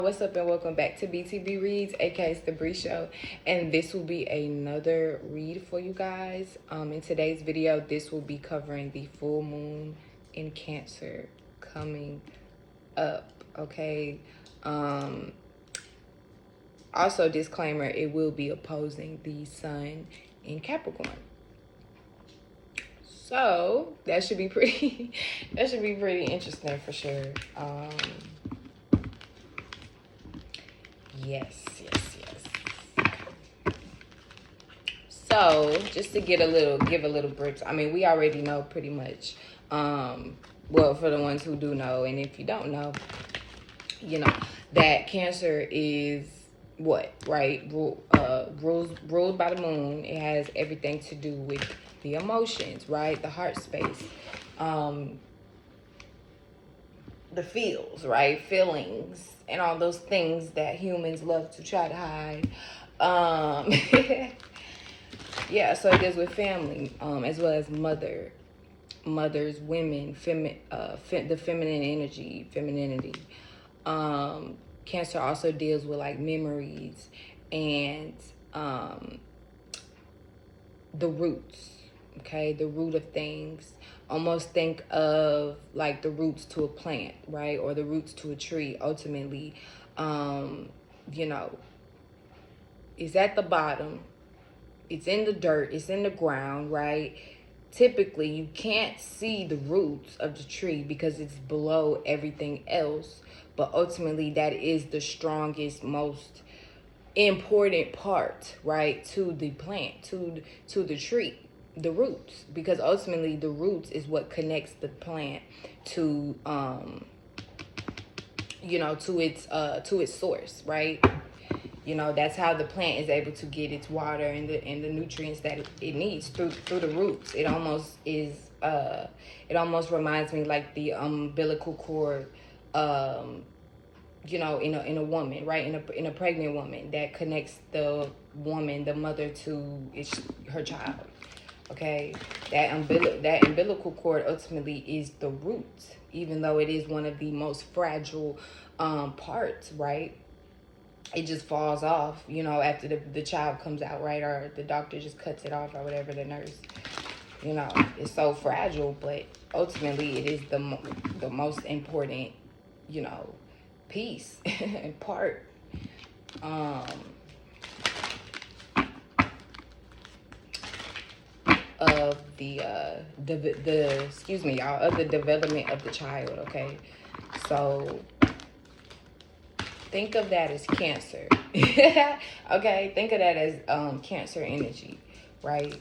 What's up and welcome back to B.T.P Reads, aka it's the Bree Show, and this will be another read for you guys. In today's video, this will be covering the full moon in Cancer coming up, okay? Also, disclaimer, it will be opposing the sun in Capricorn. So that should be pretty interesting for sure. Yes. So just to give a little brief. I mean, we already know pretty much. Well, for the ones who do know, and if you don't know, you know that Cancer is what, right? Ruled by the moon. It has everything to do with the emotions, right? The heart space, the feels, right? Feelings and all those things that humans love to try to hide. Yeah, so it deals with family, as well as mothers, women, the feminine energy, femininity. Cancer also deals with like memories and the roots, okay? The root of things. Almost think of like the roots to a plant, right? Or the roots to a tree. Ultimately, you know, it's at the bottom. It's in the dirt. It's in the ground, right? Typically, you can't see the roots of the tree because it's below everything else. But ultimately, that is the strongest, most important part, right, to the plant, to the tree, the roots, because ultimately the roots is what connects the plant to you know, to its source, right? You know, that's how the plant is able to get its water and the nutrients that it needs through the roots. It almost is it almost reminds me like the umbilical cord, you know, in a woman, right? In a pregnant woman that connects the woman, the mother, to her child. Okay, that umbilical cord ultimately is the root, even though it is one of the most fragile parts, right? It just falls off, you know, after the child comes out, right? Or the doctor just cuts it off, or whatever, the nurse. You know, it's so fragile, but ultimately it is the most important, you know, piece and part. Of the excuse me, y'all, of the development of the child, okay? So think of that as Cancer. Okay, think of that as Cancer energy, right?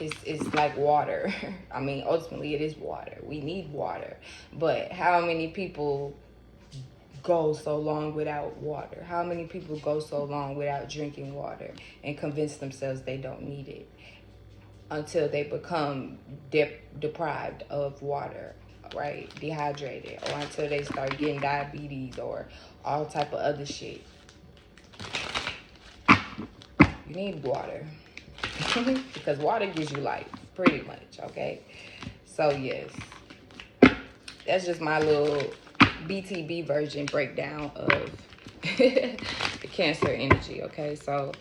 It's like water. I mean, ultimately it is water. We need water. But how many people go so long without water? How many people go so long without drinking water and convince themselves they don't need it until they become deprived of water, right? Dehydrated, or until they start getting diabetes or all type of other shit. You need water. Because water gives you life, pretty much, okay? So yes, that's just my little BTB version breakdown of the Cancer energy, okay? So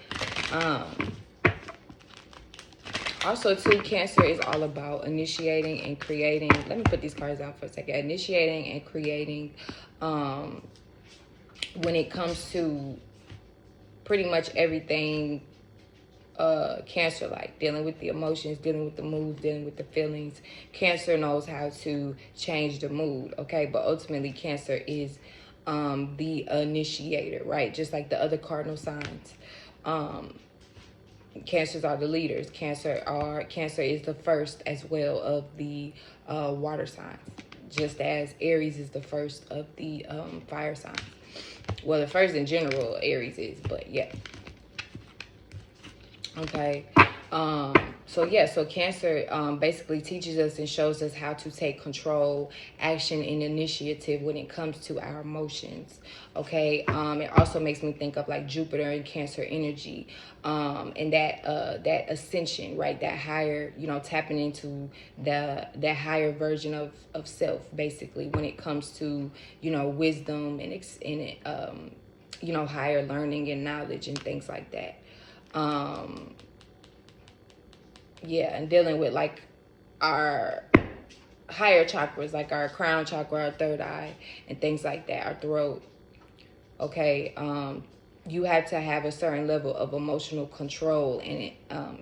also too, Cancer is all about initiating and creating. Let me put these cards down for a second. Initiating and creating when it comes to pretty much everything Cancer, like dealing with the emotions, dealing with the moods, dealing with the feelings. Cancer knows how to change the mood, okay? But ultimately Cancer is the initiator, right? Just like the other cardinal signs. Cancers are the leaders. Cancer is the first as well of the water signs, just as Aries is the first of the fire signs. Well, the first in general, Aries is, but yeah. Okay. So yeah, so Cancer basically teaches us and shows us how to take control, action, and initiative when it comes to our emotions. Okay, it also makes me think of like Jupiter and Cancer energy, and that ascension, right? That higher, tapping into that higher version of self, basically, when it comes to wisdom and higher learning and knowledge and things like that. Yeah, and dealing with like our higher chakras, like our crown chakra, our third eye, and things like that, our throat. Okay, you have to have a certain level of emotional control and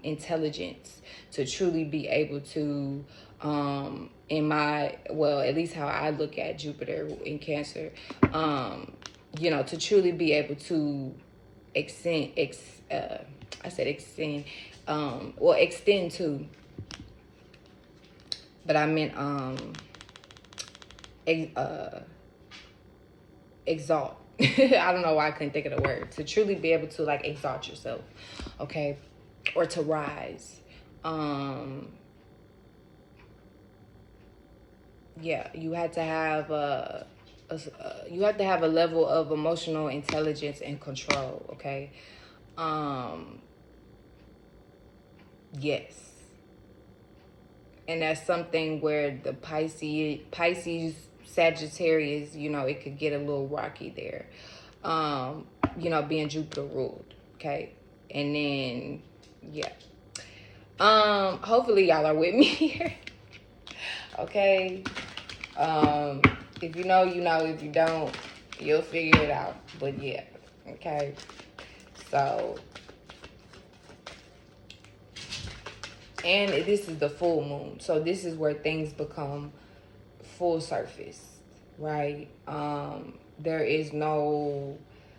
intelligence to truly be able to, at least how I look at Jupiter in Cancer, to truly be able to extend, extend to, but I meant exalt. I don't know why I couldn't think of the word. To truly be able to like exalt yourself, okay, or to rise. Yeah, you had to have a level of emotional intelligence and control, okay. Yes, and that's something where the Pisces, Sagittarius, it could get a little rocky there. Being Jupiter ruled, okay, and then yeah. Hopefully y'all are with me here, okay. If you know, you know. If you don't, you'll figure it out. But yeah, okay. So, and this is the full moon, so this is where things become full surface, right? There is no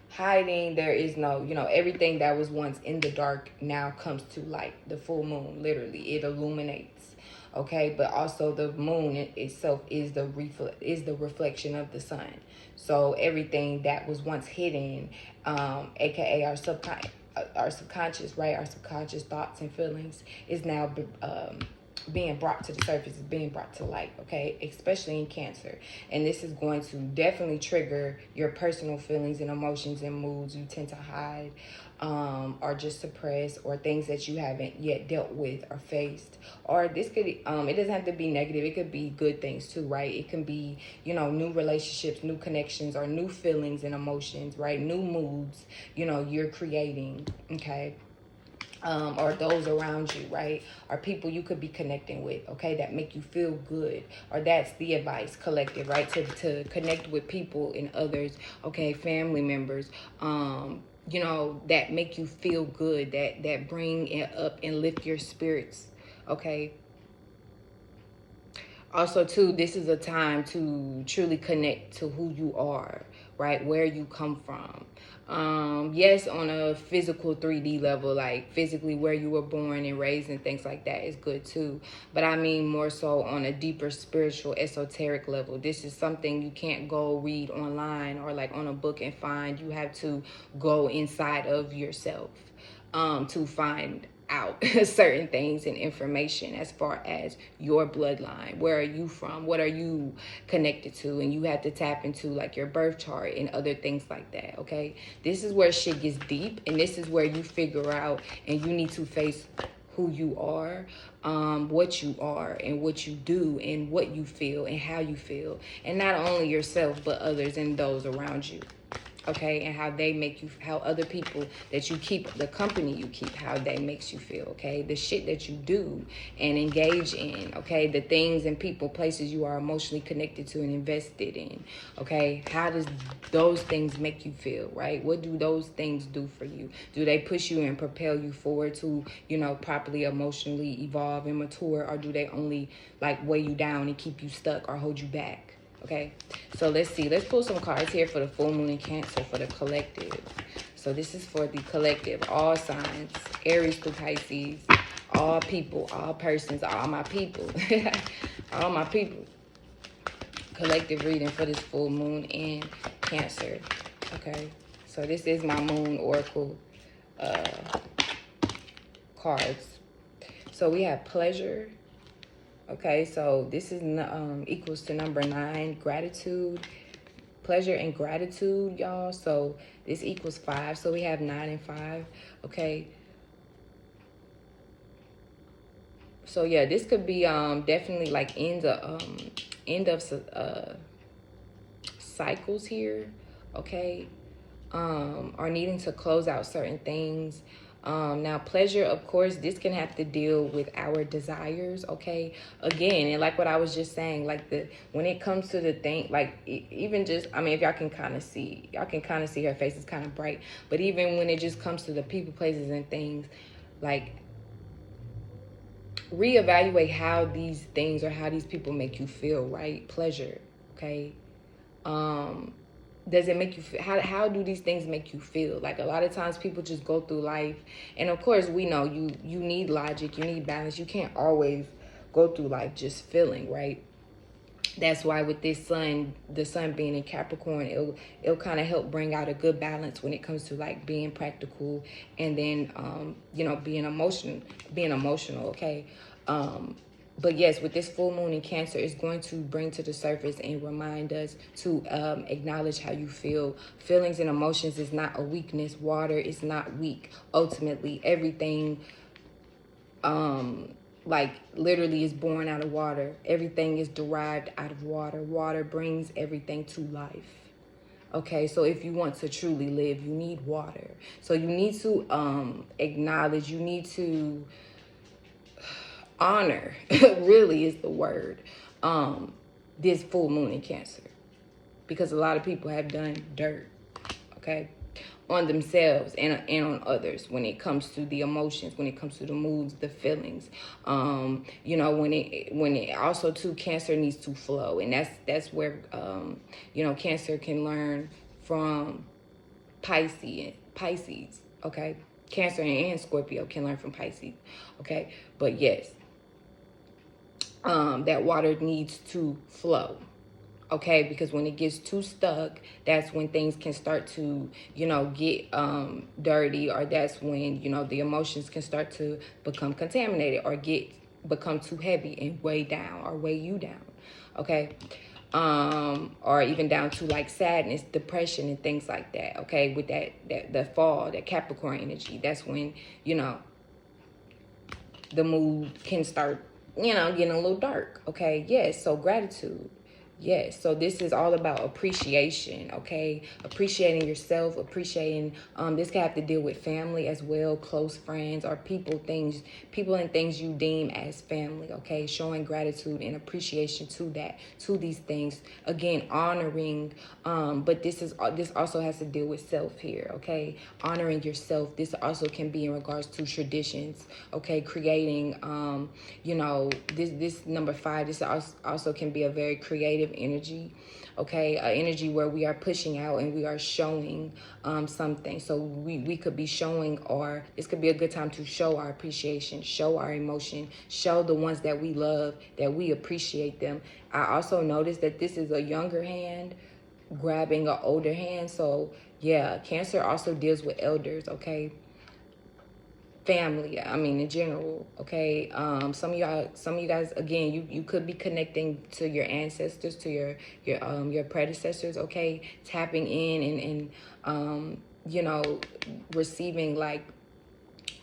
hiding. There is no, everything that was once in the dark now comes to light. The full moon, literally, it illuminates. Okay, but also the moon itself is the reflection of the sun. So everything that was once hidden, aka our subconscious, right? Our subconscious thoughts and feelings is now being brought to the surface, is being brought to light, okay? Especially in Cancer. And this is going to definitely trigger your personal feelings and emotions and moods you tend to hide, or just suppress, or things that you haven't yet dealt with or faced. Or this could, it doesn't have to be negative. It could be good things too, right? It can be, new relationships, new connections, or new feelings and emotions, right? New moods, you're creating, okay? Or those around you, right? Or people you could be connecting with, okay, that make you feel good. Or that's the advice collective, right? To connect with people and others, okay, family members, that make you feel good, that bring it up and lift your spirits, okay? Also, too, this is a time to truly connect to who you are, right? Where you come from. Yes, on a physical 3D level, like physically where you were born and raised and things like that is good too. But I mean more so on a deeper spiritual, esoteric level. This is something you can't go read online or like on a book and find. You have to go inside of yourself to find out certain things and information as far as your bloodline. Where are you from? What are you connected to? And you have to tap into like your birth chart and other things like that, okay? This is where shit gets deep, and this is where you figure out and you need to face who you are, what you are, and what you do, and what you feel, and how you feel. And not only yourself, but others and those around you. Okay, and how they make you, how other people that you keep, the company you keep, how they makes you feel, okay? The shit that you do and engage in, okay? The things and people, places you are emotionally connected to and invested in, okay? How does those things make you feel, right? What do those things do for you? Do they push you and propel you forward to, properly emotionally evolve and mature, or do they only like weigh you down and keep you stuck or hold you back? Okay, so let's see. Let's pull some cards here for the full moon in Cancer for the collective. So this is for the collective, all signs, Aries through Pisces, all people, all persons, all my people, all my people. Collective reading for this full moon in Cancer. Okay, so this is my moon oracle cards. So we have pleasure. Okay, so this is equals to number 9, gratitude. Pleasure and gratitude, y'all. So this equals 5. So we have 9 and 5. Okay. So yeah, this could be definitely like end of cycles here. Okay. Or needing to close out certain things. Now pleasure, of course, this can have to deal with our desires. Okay, again, and like what I was just saying, like when it comes to the thing, like even just, I mean, if y'all can kind of see her face is kind of bright, but even when it just comes to the people, places, and things, like reevaluate how these things or how these people make you feel. Right? Pleasure. Okay. Does it make you feel, how do these things make you feel? Like a lot of times people just go through life, and of course we know you need logic, you need balance. You can't always go through life just feeling, right? That's why with this sun, the sun being in Capricorn, it'll kind of help bring out a good balance when it comes to like being practical, and then being emotional. Okay. But yes, with this full moon in Cancer, it's going to bring to the surface and remind us to acknowledge how you feel. Feelings and emotions is not a weakness. Water is not weak. Ultimately, everything like literally is born out of water. Everything is derived out of water. Water brings everything to life. Okay, so if you want to truly live, you need water. So you need to acknowledge, you need to honor, really is the word, this full moon in Cancer. Because a lot of people have done dirt, okay, on themselves and on others when it comes to the emotions, when it comes to the moods, the feelings. When it also too, Cancer needs to flow, and that's where Cancer can learn from Pisces, okay? Cancer and Scorpio can learn from Pisces, okay? But yes, that water needs to flow. Okay, because when it gets too stuck, that's when things can start to, get dirty, or that's when, the emotions can start to become contaminated or become too heavy and weigh you down. Okay. Or even down to like sadness, depression, and things like that. Okay, with the fall, that Capricorn energy, that's when, the mood can start, getting a little dark. Okay, yes, so gratitude. Yes, so this is all about appreciation, okay? Appreciating yourself, appreciating, this can have to deal with family as well, close friends, or people and things you deem as family, okay? Showing gratitude and appreciation to these things. Again, honoring, but this also has to deal with self here, okay? Honoring yourself. This also can be in regards to traditions, okay? Creating, this number 5, this also can be a very creative energy, okay? Energy where we are pushing out and we are showing something. So we could be showing, or this could be a good time to show our appreciation, show our emotion, show the ones that we love, that we appreciate them. I also noticed that this is a younger hand grabbing an older hand. So yeah, Cancer also deals with elders, okay? Family, I mean, in general, okay? Some of you guys, again, you could be connecting to your ancestors, to your predecessors, okay? Tapping in and receiving like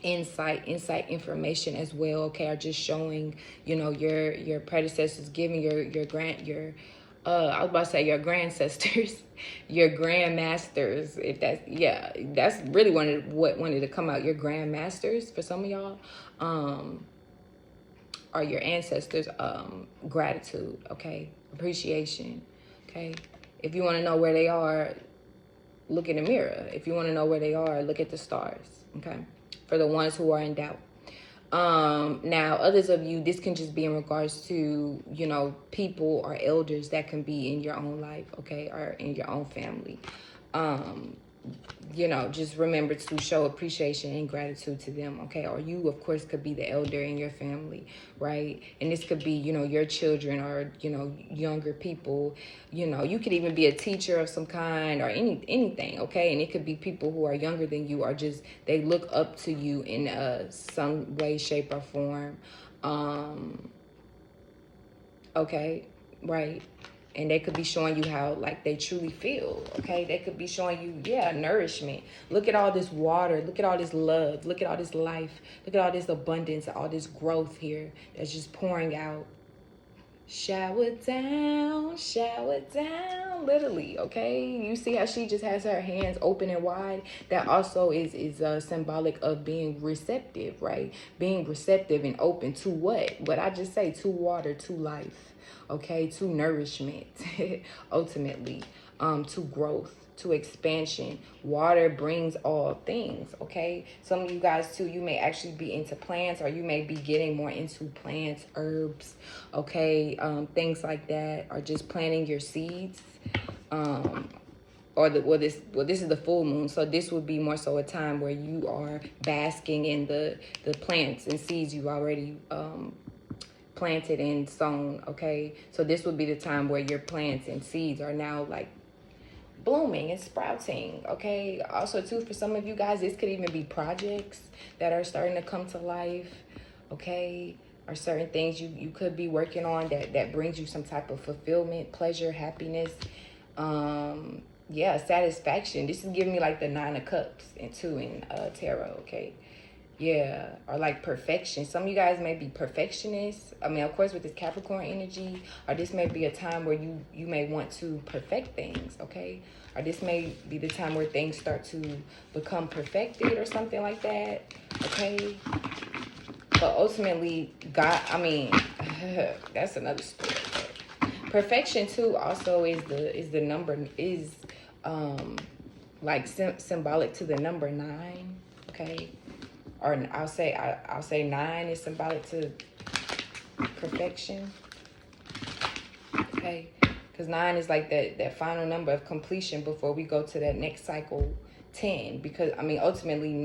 insight information as well, okay? Or just showing, your predecessors, giving I was about to say your grandcestors, your grandmasters. If that's really what wanted to come out. Your grandmasters for some of y'all, or your ancestors. Gratitude, okay, appreciation, okay. If you want to know where they are, look in the mirror. If you want to know where they are, look at the stars, okay. For the ones who are in doubt. Now others of you, this can just be in regards to, people or elders that can be in your own life, okay, or in your own family. you know, just remember to show appreciation and gratitude to them, okay? Or you, of course, could be the elder in your family, right? And this could be, you know, your children or, you know, younger people. You know, you could even be a teacher of some kind or anything, okay? And it could be people who are younger than you or just they look up to you in some way, shape, or form. Okay, right? And they could be showing you how like they truly feel, okay? They could be showing you, yeah, nourishment. Look at all this water, look at all this love, look at all this life, look at all this abundance, all this growth here that's just pouring out. Shower down, literally, okay? You see how she just has her hands open and wide? That also is symbolic of being receptive, right? Being receptive and open to what? What I just say, to water, to life, okay? To nourishment, ultimately, to growth, to expansion. Water brings all things, okay? Some of you guys too, you may actually be into plants, or you may be getting more into plants, herbs, okay? Things like that, or just planting your seeds. Or this is the full moon, so this would be more so a time where you are basking in the plants and seeds you've already planted and sown, okay? So this would be the time where your plants and seeds are now like blooming and sprouting, okay? Also too, for some of you guys, this could even be projects that are starting to come to life, okay? Or certain things you could be working on that brings you some type of fulfillment, pleasure, happiness, yeah, satisfaction. This is giving me like the 9 of Cups and 2 in tarot, okay? Yeah, or like perfection. Some of you guys may be perfectionists. I mean, of course, with this Capricorn energy, or this may be a time where you may want to perfect things, okay? Or this may be the time where things start to become perfected or something like that, okay? But ultimately, God, I mean, that's another story. Perfection too also is the number, is like symbolic to the number 9, okay? Or I'll say 9 is symbolic to perfection, okay? Because 9 is like that final number of completion before we go to that next cycle, 10. Because I mean, ultimately,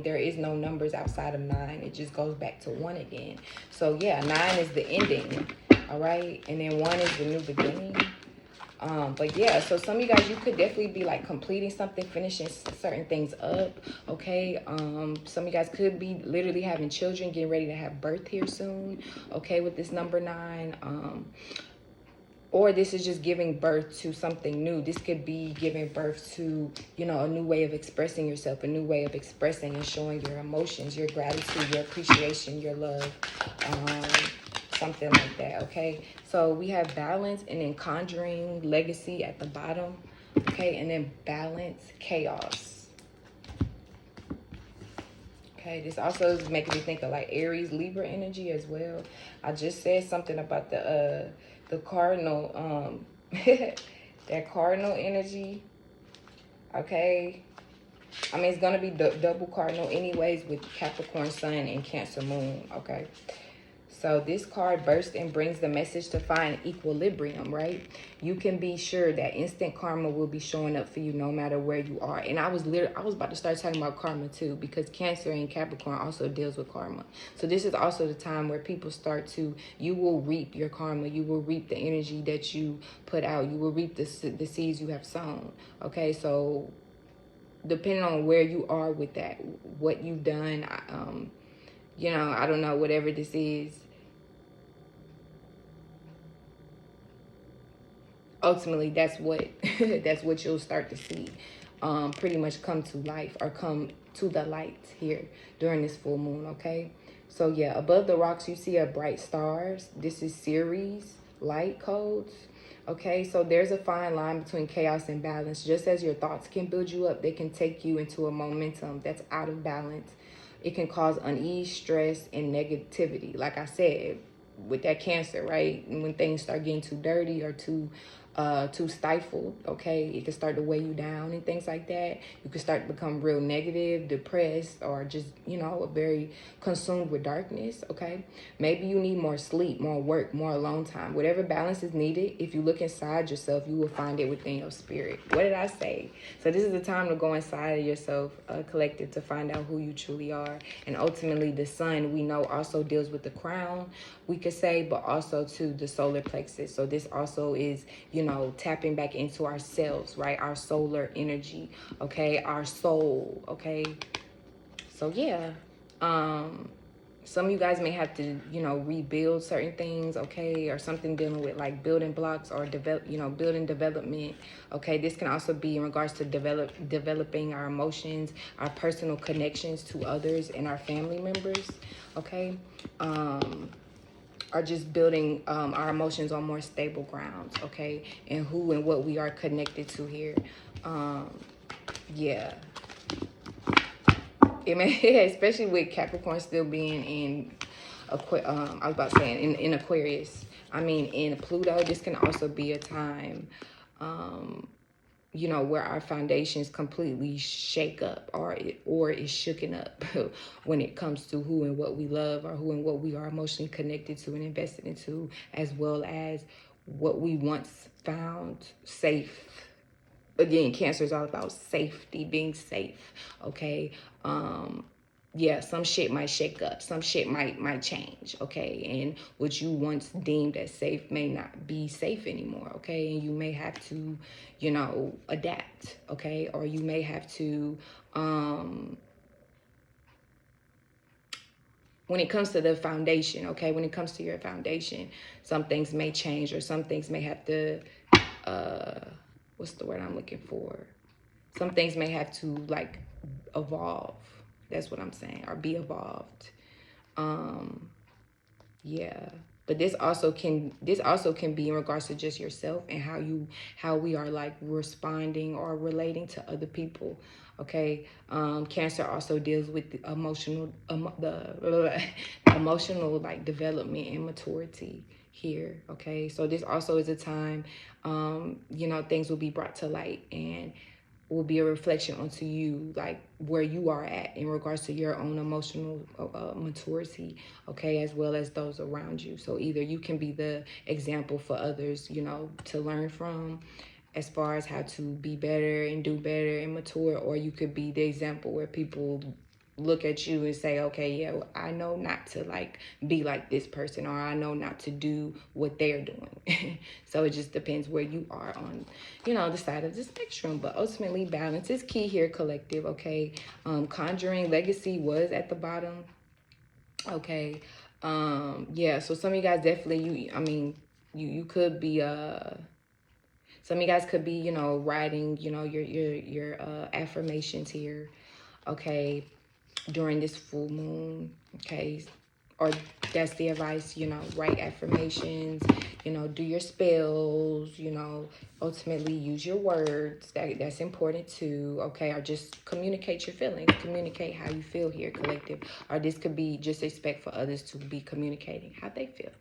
there is no numbers outside of 9. It just goes back to 1 again. So yeah, 9 is the ending, all right? And then 1 is the new beginning. But yeah, so some of you guys, you could definitely be like completing something, finishing certain things up, okay? Some of you guys could be literally having children, getting ready to have birth here soon, okay, with this number 9. Or this is just giving birth to something new. This could be giving birth to, you know, a new way of expressing yourself, a new way of expressing and showing your emotions, your gratitude, your appreciation, your love, something like that, okay? So we have balance, and then conjuring, legacy at the bottom, okay? And then balance, chaos. Okay, this also is making me think of like Aries, Libra energy as well. I just said something about the cardinal, that cardinal energy, okay? I mean, it's going to be double cardinal anyways with Capricorn Sun and Cancer Moon, okay? So this card bursts and brings the message to find equilibrium, right? You can be sure that instant karma will be showing up for you no matter where you are. And I was about to start talking about karma too, because Cancer and Capricorn also deals with karma. So this is also the time where people you will reap your karma. You will reap the energy that you put out. You will reap the seeds you have sown. Okay, so depending on where you are with that, what you've done, you know, I don't know, whatever this is, ultimately that's what that's what you'll start to see pretty much come to life, or come to the light here during this full moon, okay? So yeah, above the rocks you see a bright stars. This is series light codes, okay? So there's a fine line between chaos and balance. Just as your thoughts can build you up, they can take you into a momentum that's out of balance. It can cause unease, stress, and negativity, like I said, with that Cancer, right? And when things start getting too dirty or too too stifled, okay? It can start to weigh you down and things like that. You can start to become real negative, depressed, or just, very consumed with darkness, okay? Maybe you need more sleep, more work, more alone time. Whatever balance is needed, if you look inside yourself, you will find it within your spirit. What did I say? So this is the time to go inside of yourself, collective, to find out who you truly are. And ultimately, the sun, we know, also deals with the crown, we could say, but also to the solar plexus. So this also is, tapping back into ourselves, right? Our solar energy, okay? Our soul, okay? So yeah, some of you guys may have to, rebuild certain things, okay? Or something dealing with like building blocks or building development, okay? This can also be in regards to developing our emotions, our personal connections to others and our family members, okay? Are just building our emotions on more stable grounds, okay? And who and what we are connected to here. Yeah. It may, especially with Capricorn still being in, I was about to say in Aquarius. I mean, in Pluto, this can also be a time, where our foundations completely shake up or is shooken up when it comes to who and what we love or who and what we are emotionally connected to and invested into, as well as what we once found safe. Again, Cancer is all about safety, being safe, okay? Yeah, some shit might shake up, some shit might change, okay? And what you once deemed as safe may not be safe anymore, okay? And you may have to, adapt, okay? Or you may have to, when it comes to the foundation, okay? When it comes to your foundation, some things may change, or some things may have to, what's the word I'm looking for? Some things may have to like evolve. That's what I'm saying, or be evolved. Yeah. But this also can be in regards to just yourself and how we are like responding or relating to other people. Okay. Cancer also deals with the emotional like development and maturity here. Okay. So this also is a time, things will be brought to light and will be a reflection onto you, like where you are at in regards to your own emotional maturity, okay, as well as those around you. So either you can be the example for others, to learn from, as far as how to be better and do better and mature, or you could be the example where people look at you and say, okay, yeah, I know not to like be like this person, or I know not to do what they're doing. So it just depends where you are on, the side of the spectrum. But ultimately, balance is key here, collective, okay? Conjuring legacy was at the bottom, okay? Yeah, so some of you guys definitely, you could be, some of you guys could be, writing, your affirmations here, okay, during this full moon, okay? Or that's the advice, write affirmations, do your spells, ultimately use your words. That's important too, okay? Or just communicate your feelings, communicate how you feel here, collective. Or this could be just expect for others to be communicating how they feel.